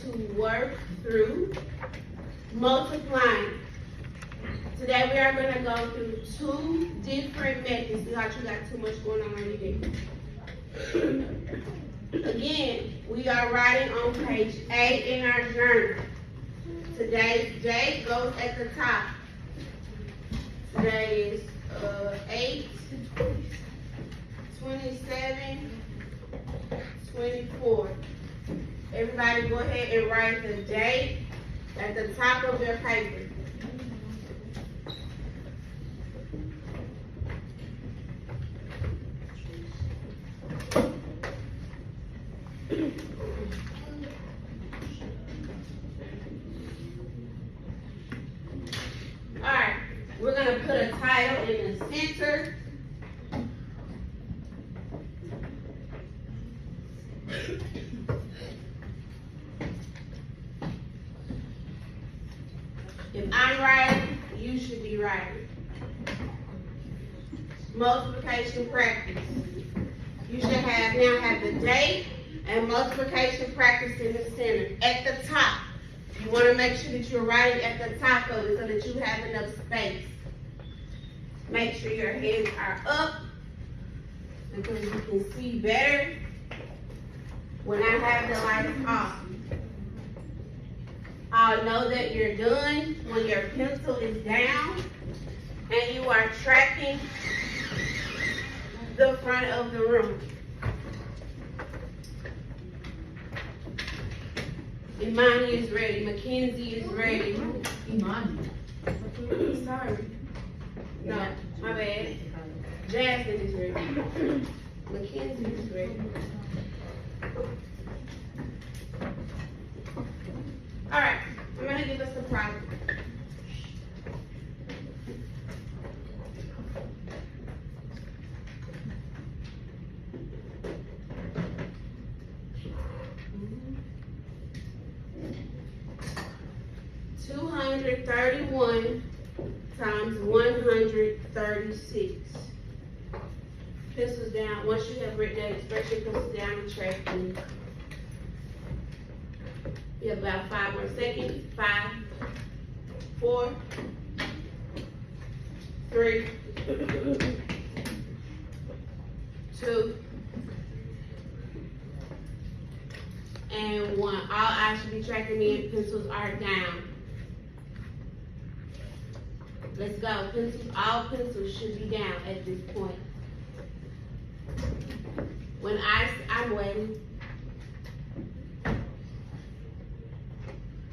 to work through multiplying. Today we are going to go through two different methods. See how you got too much going on your head. Again, we are writing on page 8 in our journal. Today's date goes at the top. Today is 8/27/24. Everybody go ahead and write the date at the top of your paper. Alright, we're going to put a title in the center. If I'm writing, you should be writing. Multiplication practice. You should now have the date and multiplication practice in the center. At the top. You want to make sure that you're writing at the top of it so that you have enough space. Make sure your hands are up because you can see better when I have the lights off. I'll know that you're done when your pencil is down and you are tracking the front of the room. Imani is ready. Mackenzie is ready. Imani. Sorry. No, my bad. Jasmine is ready. Mackenzie is ready. Alright, I'm going to give us a problem. $231 times 136. Pencils down. Once you have written that expression, pencils down and track me. You have about 5 more seconds. 5, 4, 3, 2, and 1. All eyes should be tracking me and pencils are down. Let's go. All pencils should be down at this point. When I'm waiting.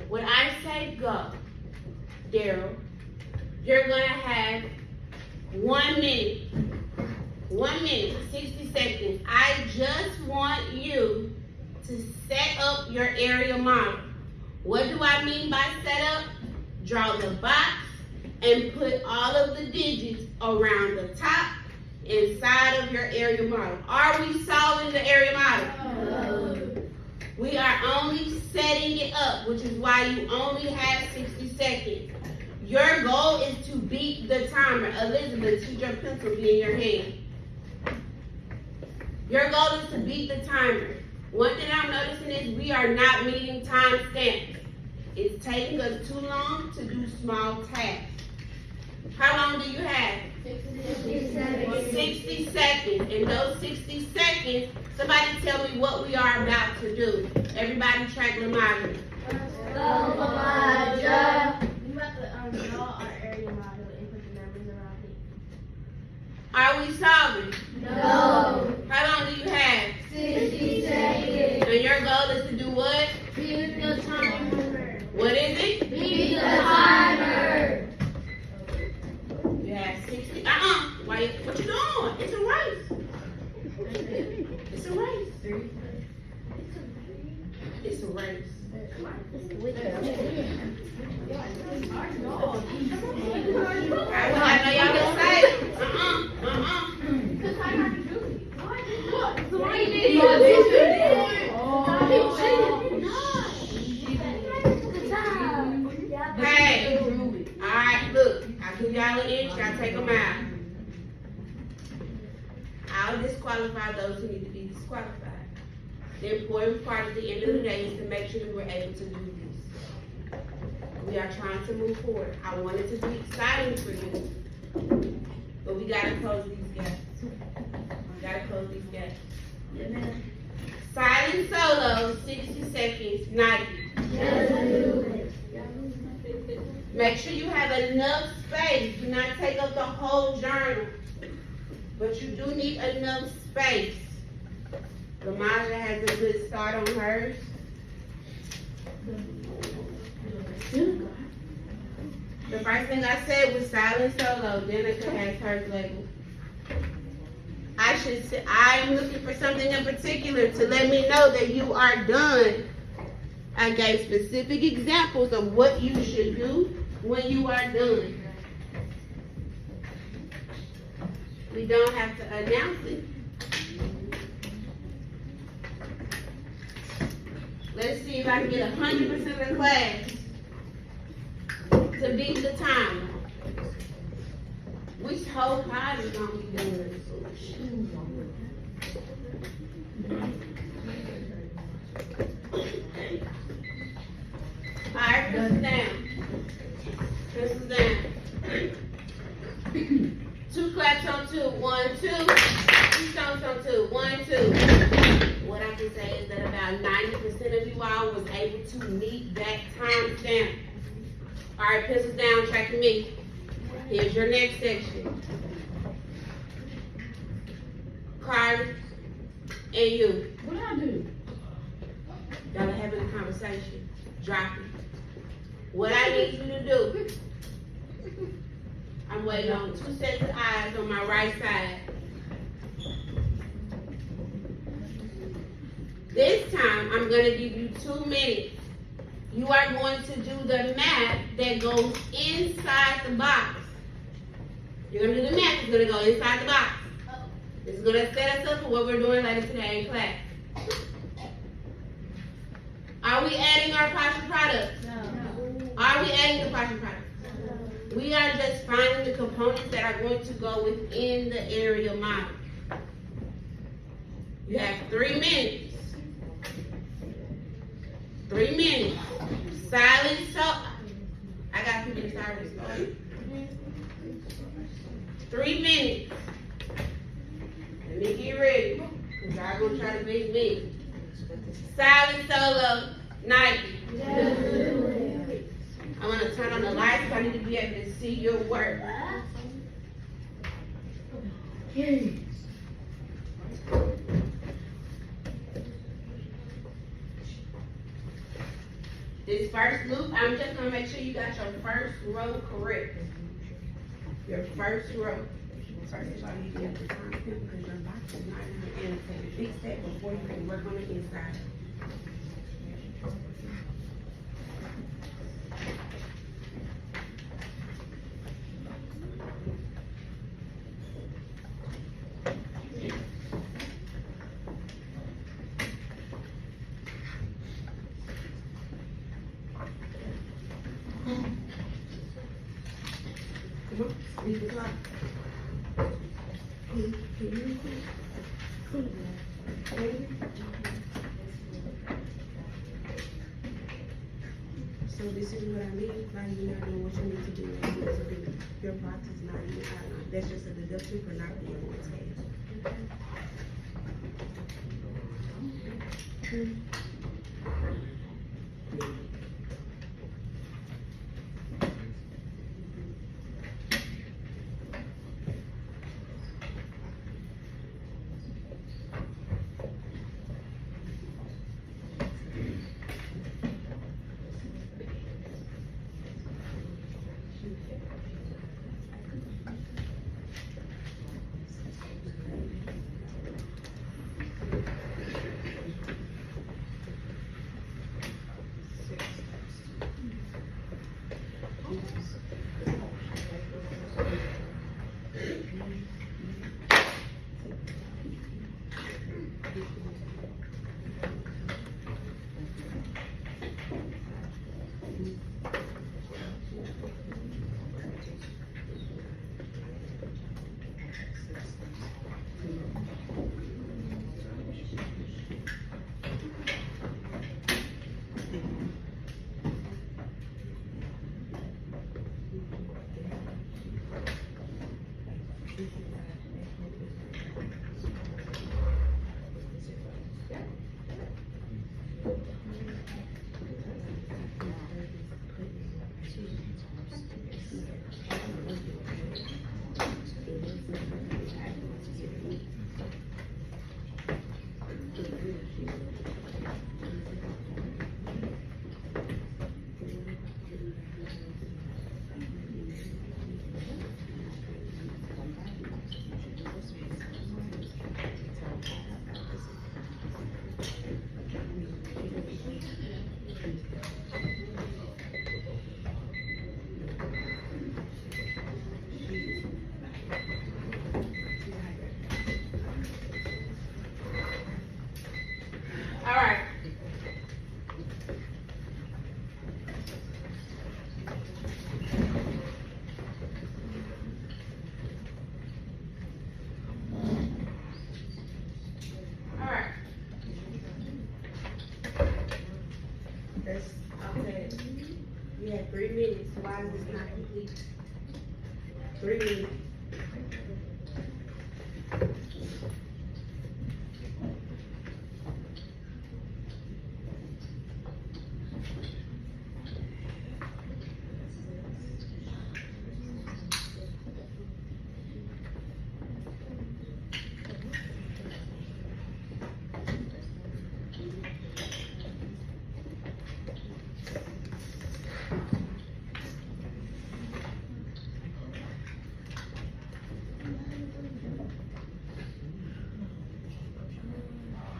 When I say go, Daryl, you're going to have 1 minute. 1 minute, 60 seconds. I just want you to set up your area model. What do I mean by set up? Draw the box and put all of the digits around the top inside of your area model. Are we solving the area model? No. We are only setting it up, which is why you only have 60 seconds. Your goal is to beat the timer. Elizabeth, should your pencil be in your hand? Your goal is to beat the timer. One thing I'm noticing is we are not meeting time stamps. It's taking us too long to do small tasks. How long do you have? 60 seconds. In those 60 seconds, somebody tell me what we are about to do. Everybody track Lamaja. Lamaja. We about to draw our area model and put the numbers around it. Are we solving? No. How long do you have? 60 seconds. And your goal is to do what? Beat the timer. What is it? Beat the timer. You have 60. What you doing? It's a race. It's a race. It's a race. I know y'all gonna say Hey, alright, look, I give y'all an inch, y'all take them out. I'll disqualify those who need to be disqualified. The important part at the end of the day is to make sure that we're able to do this. We are trying to move forward. I want it to be exciting for you, but we gotta close these gaps. We gotta close these gaps. Silent solo, 60 seconds, Nike. Make sure you have enough space. Do not take up the whole journal. But you do need enough space. Lamaja has a good start on hers. The first thing I said was silent solo. Danica has hers labeled. I'm looking for something in particular to let me know that you are done. I gave specific examples of what you should do when you are done. We don't have to announce it. Let's see if I can get 100% of the class to beat the time. Which whole pod is gonna be doing this? Alright, pencil down. Pencil down. 2 claps on 2. 1, 2. 2 stomps on 2. 1, 2. What I can say is that about 90% of you all was able to meet that time stamp. Alright, pencils down, track me. Here's your next section. Carter and you. What did I do? Y'all are having a conversation. Drop it. What I need you to do, I'm waiting on 2 sets of eyes on my right side. This time, I'm going to give you 2 minutes. You are going to do the math that goes inside the box. You're going to do the math that's going to go inside the box. This is going to set us up for what we're doing later today in class. Are we adding our partial product? No. Are we adding the partial product? We are just finding the components that are going to go within the area model. You have 3 minutes. 3 minutes. Silent so I got people to silent. 3 minutes. Let me get ready. Because y'all gonna try to beat me. Silent solo, Nike. I want to turn on the lights so I need to be able to see your work. This first loop, I'm just going to make sure you got your first row correct. Your first row. First of all, you have to time it because your box is not even annotated. Fix that before you can work on the inside. Leave the clock. So this is what I mean by you not doing what you need to do. Your box is not even outlined. That's just a deduction for not being on the That's, okay. You have 3 minutes, why is this not complete? 3 minutes.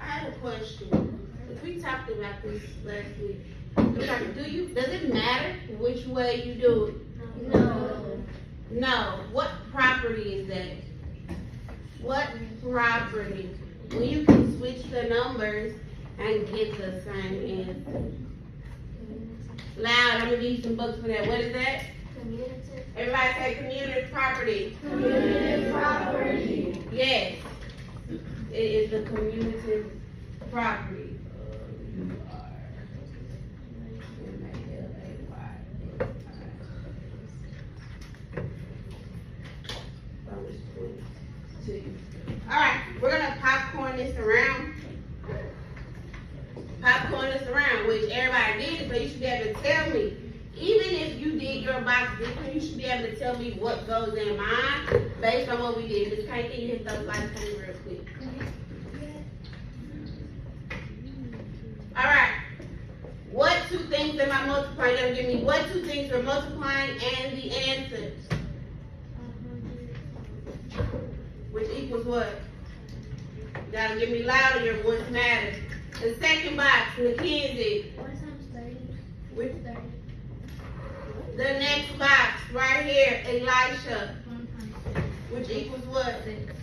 I have a question. We talked about this last week. Does it matter which way you do it? No. No. What property is that? What property? When you can switch the numbers and get the same answer. Loud, I'm gonna give you some books for that. What is that? Community. Everybody say community property. Community property. Yes. It is the community property. Alright, we're gonna popcorn this around. Popcorn this around, which everybody did, so you should be able to tell me. Even if you did your box different, you should be able to tell me what goes in mine based on what we did. Just can't you hit those lights for me real quick. Alright. What 2 things am I multiplying? You gotta give me what 2 things we're multiplying and the answers. Which equals what? You gotta give me louder, your voice matters. The second box, Mackenzie. 1 times 30. Which, 30. the next box, right here, Elisha. 1 times Which equals what? 6.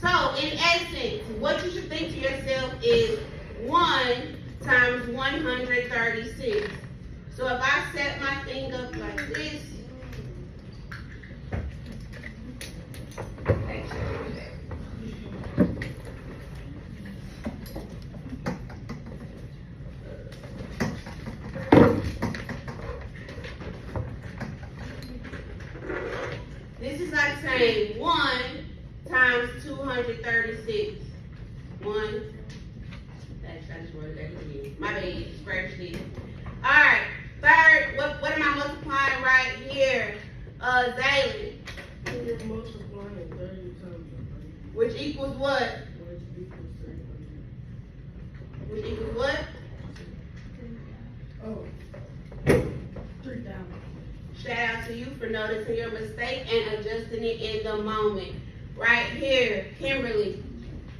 So, in essence, what you should think to yourself is 1 times 136. So if I set my thing up like this, this is like saying 1 times 236. 1. I just wrote that again. My bad, scratch this. Alright, third, what am I multiplying right here? Zaylen. You're multiplying 30 times 100, Which equals what? which equals 300. Which equals what? Oh. 3,000. Shout out to you for noticing your mistake and adjusting it in the moment. Right here, Kimberly.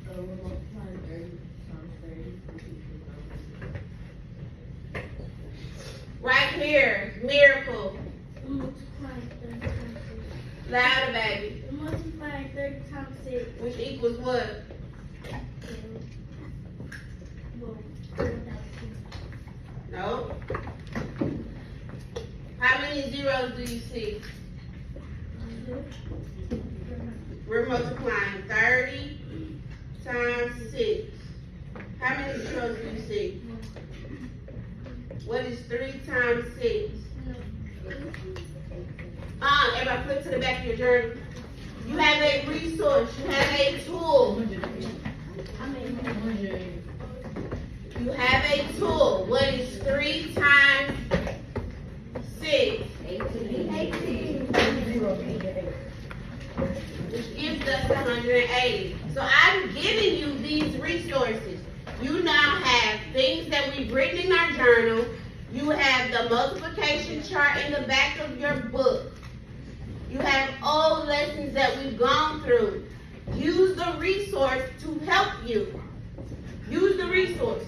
We're multiplying 30 times 30, which equals 1,000. Right here, Miracle. I'm multiplying 30 times 6. Louder, baby. I'm multiplying 30 times 6. Which equals what? Well, 1,000. No. How many zeros do you see? We're multiplying 30 times 6. How many zeros do you see? What is 3 times 6? Everybody flip to the back of your journal. You have a resource. You have a tool. You have a tool. What is 3 times 6? 18. Which gives us 180. So I'm giving you these resources. You now have things that we've written in our journal. You have the multiplication chart in the back of your book. You have old lessons that we've gone through. Use the resource to help you. Use the resource.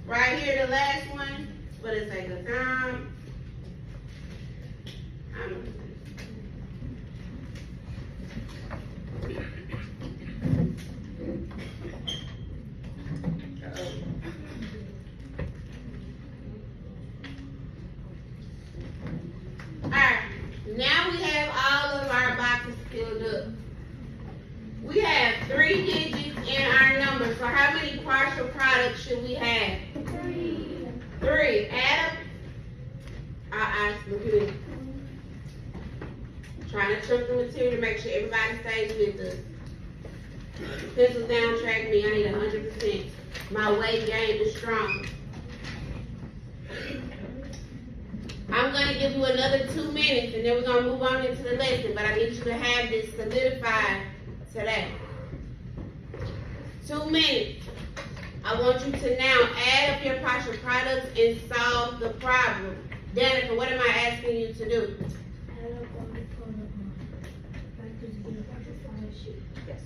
Right here, the last one. For the sake of time. Alright, now we have all of our boxes filled up. We have 3 digits in our number, so how many partial products should we have? 3. I chunk the material to make sure everybody stays with us. Pencils down, track me, I need 100%. My weight gain is strong. I'm gonna give you another 2 minutes and then we're gonna move on into the lesson, but I need you to have this solidified today. 2 minutes. I want you to now add up your partial products and solve the problem. Danica, what am I asking you to do? Add up all the factors in the partial sheet. Yes.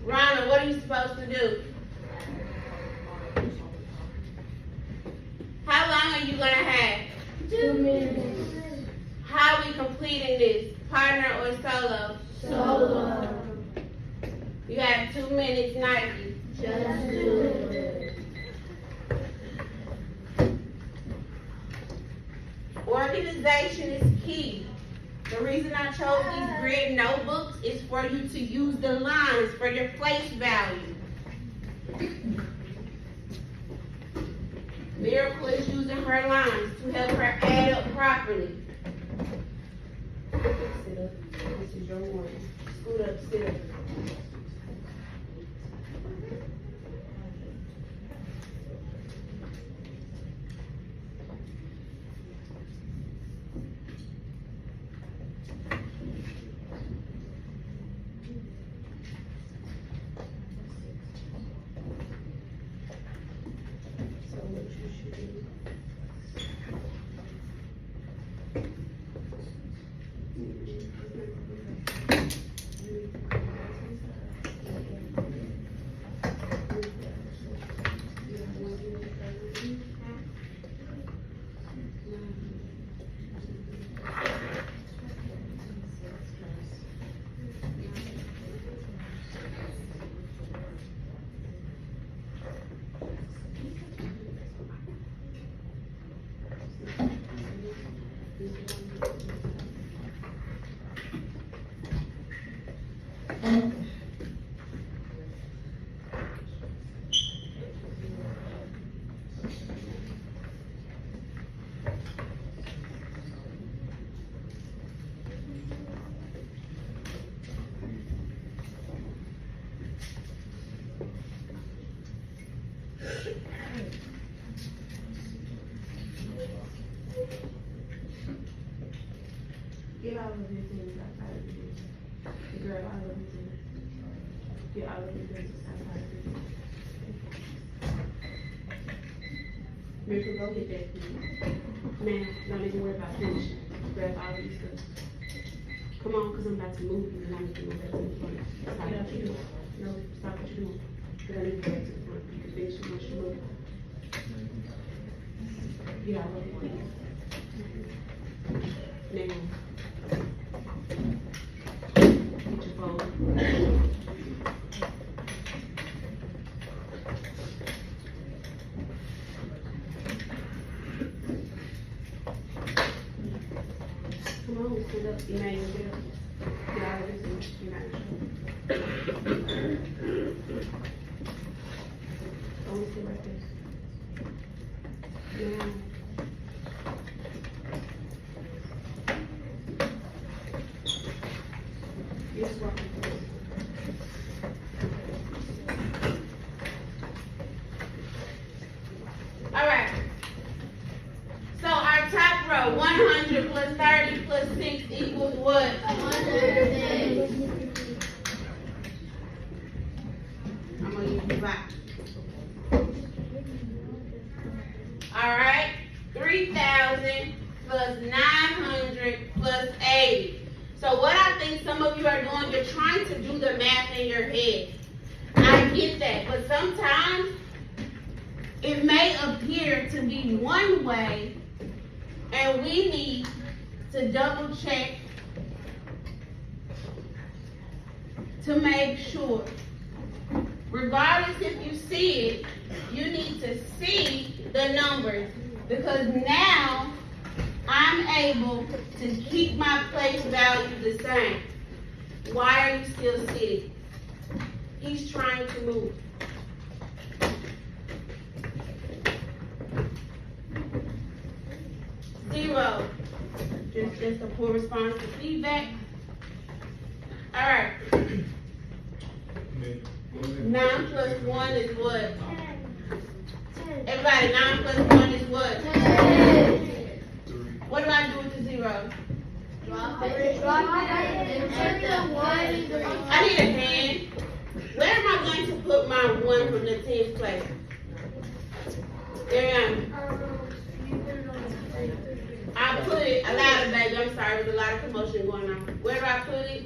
Ronald, what are you supposed to do? How long are you gonna have? 2 minutes. How are we completing this? Partner or solo? Solo. You have 2 minutes, Nike. Just do it. Organization is key. The reason I chose these grid notebooks is for you to use the lines for your place value. Miracle is using her lines to help her add up properly. Sit up. This is your warning. Scoot up, sit up. So what you should do. Get all of your things outside of the business. Grab all of your things. Get all of your things outside of the business. Miracle, go get that food. Man, don't even worry about finishing. Grab all these stuff. Come on, because I'm about to move you and I need to move back to the front. Stop what you're doing. No, stop what you're doing. Because I need to go back to the front. You can finish it once you move. Get all of your things. Now. Get your phone. Come on, stand up. You're not even get up. Get out of this. You're not even. Don't sit right there. Now. Yes, welcome. All right. So our top row, 100 plus 30 plus 6 equals what? 106. I'm gonna use the back. All right. 3,000 plus 900 plus 80. So what I think some of you are doing, you're trying to do the math in your head. I get that, but sometimes it may appear to be one way, and we need to double check to make sure. Regardless if you see it, you need to see the numbers, because now I'm able to keep my place value the same. Why are you still sitting? He's trying to move. Zero. just a poor response to feedback. Alright, 9 plus 1 is what? Everybody, 9 plus 1 is what? What do I do with the 0? Drop it. And put the 1 in the I need a hand. Where am I going to put my 1 from the 10th place? There I am. I put it, a lot of baby, I'm sorry, there's a lot of commotion going on. Where do I put it?